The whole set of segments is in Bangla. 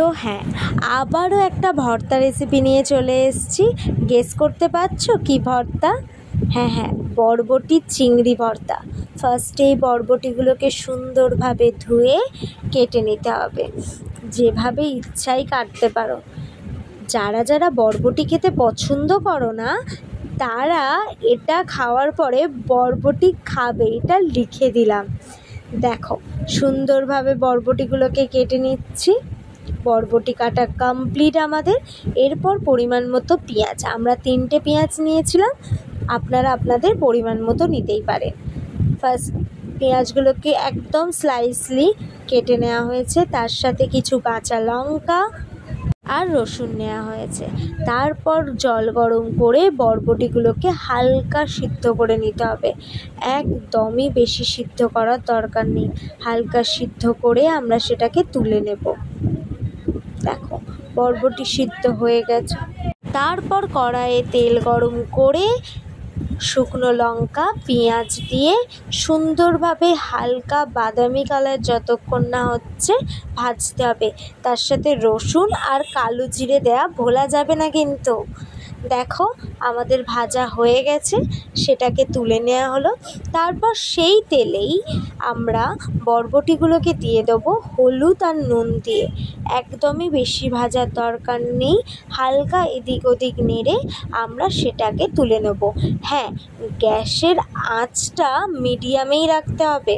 তো হ্যাঁ, আবারও একটা ভর্তা রেসিপি নিয়ে চলে এসেছি। গেস করতে পারছো কি ভর্তা? হ্যাঁ, বরবটি চিংড়ি ভর্তা। ফার্স্টে এই বরবটিগুলোকে সুন্দরভাবে ধুয়ে কেটে নিতে হবে। যেভাবে ইচ্ছাই কাটতে পারো। যারা যারা বরবটি খেতে পছন্দ করো না, তারা এটা খাওয়ার পরে বরবটি খাবে, এটা লিখে দিলাম। দেখো, সুন্দরভাবে বরবটিগুলোকে কেটে নিচ্ছি। বরবটি কাটা কমপ্লিট আমাদের। এরপর পরিমাণ মতো পেঁয়াজ, আমরা 3টে পেঁয়াজ নিয়েছিলাম, আপনারা আপনাদের পরিমাণ মতো নিতেই পারেন। ফার্স্ট পেঁয়াজগুলোকে একদম স্লাইসলি কেটে নেওয়া হয়েছে, তার সাথে কিছু কাঁচা লঙ্কা আর রসুন নেওয়া হয়েছে। তারপর জল গরম করে বরবটিগুলোকে হালকা সিদ্ধ করে নিতে হবে। একদমই বেশি সিদ্ধ করার দরকার নেই, হালকা সিদ্ধ করে আমরা সেটাকে তুলে নেব। দেখো, বরবটি সিদ্ধ হয়ে গেছে। তারপর কড়াইয়ে তেল গরম করে শুকনো লঙ্কা পেঁয়াজ দিয়ে সুন্দরভাবে হালকা বাদামি কালার যতক্ষণ না হচ্ছে ভাজতে হবে। তার সাথে রসুন আর কালো জিরে দেয়া ভোলা যাবে না কিন্তু। দেখো, আমাদের ভাজা হয়ে গেছে, সেটাকে তুলে নেওয়া হলো। তারপর সেই তেলেই আমরা বরবটিগুলোকে দিয়ে দেবো হলুদ আর নুন দিয়ে। একদমই বেশি ভাজার দরকার নেই, হালকা এদিক ওদিক নেড়ে আমরা সেটাকে তুলে নেব। হ্যাঁ, গ্যাসের আঁচটা মিডিয়ামেই রাখতে হবে।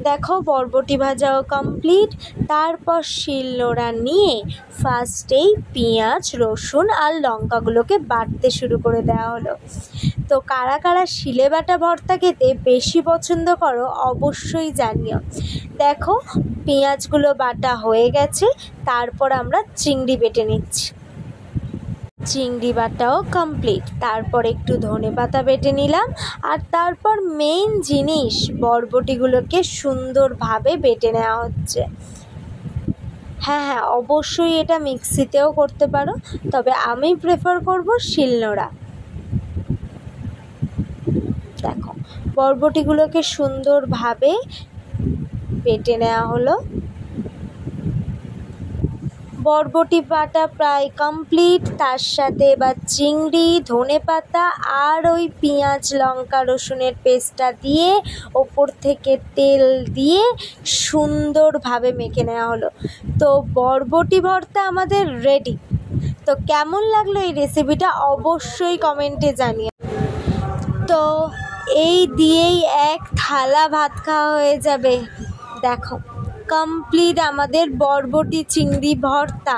দেখো, বরবটি ভাজাও কমপ্লিট। তারপর শিলনোড়া নিয়ে ফার্স্টেই পেঁয়াজ রসুন আর লঙ্কাগুলোকে বাটতে শুরু করে দেওয়া হলো। তো কারা কারা শিলে বাটা ভর্তা খেতে বেশি পছন্দ করো অবশ্যই জানিও। দেখো, পেঁয়াজগুলো বাটা হয়ে গেছে। তারপর আমরা চিংড়ি বেটে নিচ্ছি। চিংড়ি বাটাও কমপ্লিট। তারপর একটু ধনেপাতা বেটে নিলাম। আর তারপর মেইন জিনিস, বরবটিগুলোকে সুন্দরভাবে বেটে নেওয়া হচ্ছে। হ্যাঁ, অবশ্যই এটা মিক্সিতেও করতে পারো, তবে আমি প্রেফার করব শিলনোড়া। দেখো, বরবটিগুলোকে সুন্দরভাবে বেটে নেওয়া হলো। বরবটি বাটা প্রায় কমপ্লিট। তার সাথে এবার চিংড়ি, ধনেপাতা আর ওই পেঁয়াজ লঙ্কা রসুনের পেস্টটা দিয়ে ওপর থেকে তেল দিয়ে সুন্দরভাবে মেখে নেওয়া হলো। তো বরবটি ভর্তা আমাদের রেডি। তো কেমন লাগলো এই রেসিপিটা অবশ্যই কমেন্টে জানিও। তো এই দিয়েই এক থালা ভাত খাওয়া হয়ে যাবে। দেখো, কমপ্লিট আমাদের বরবটি চিংড়ি ভর্তা।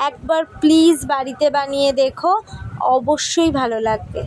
একবার প্লিজ বাড়িতে বানিয়ে দেখো, অবশ্যই ভালো লাগবে।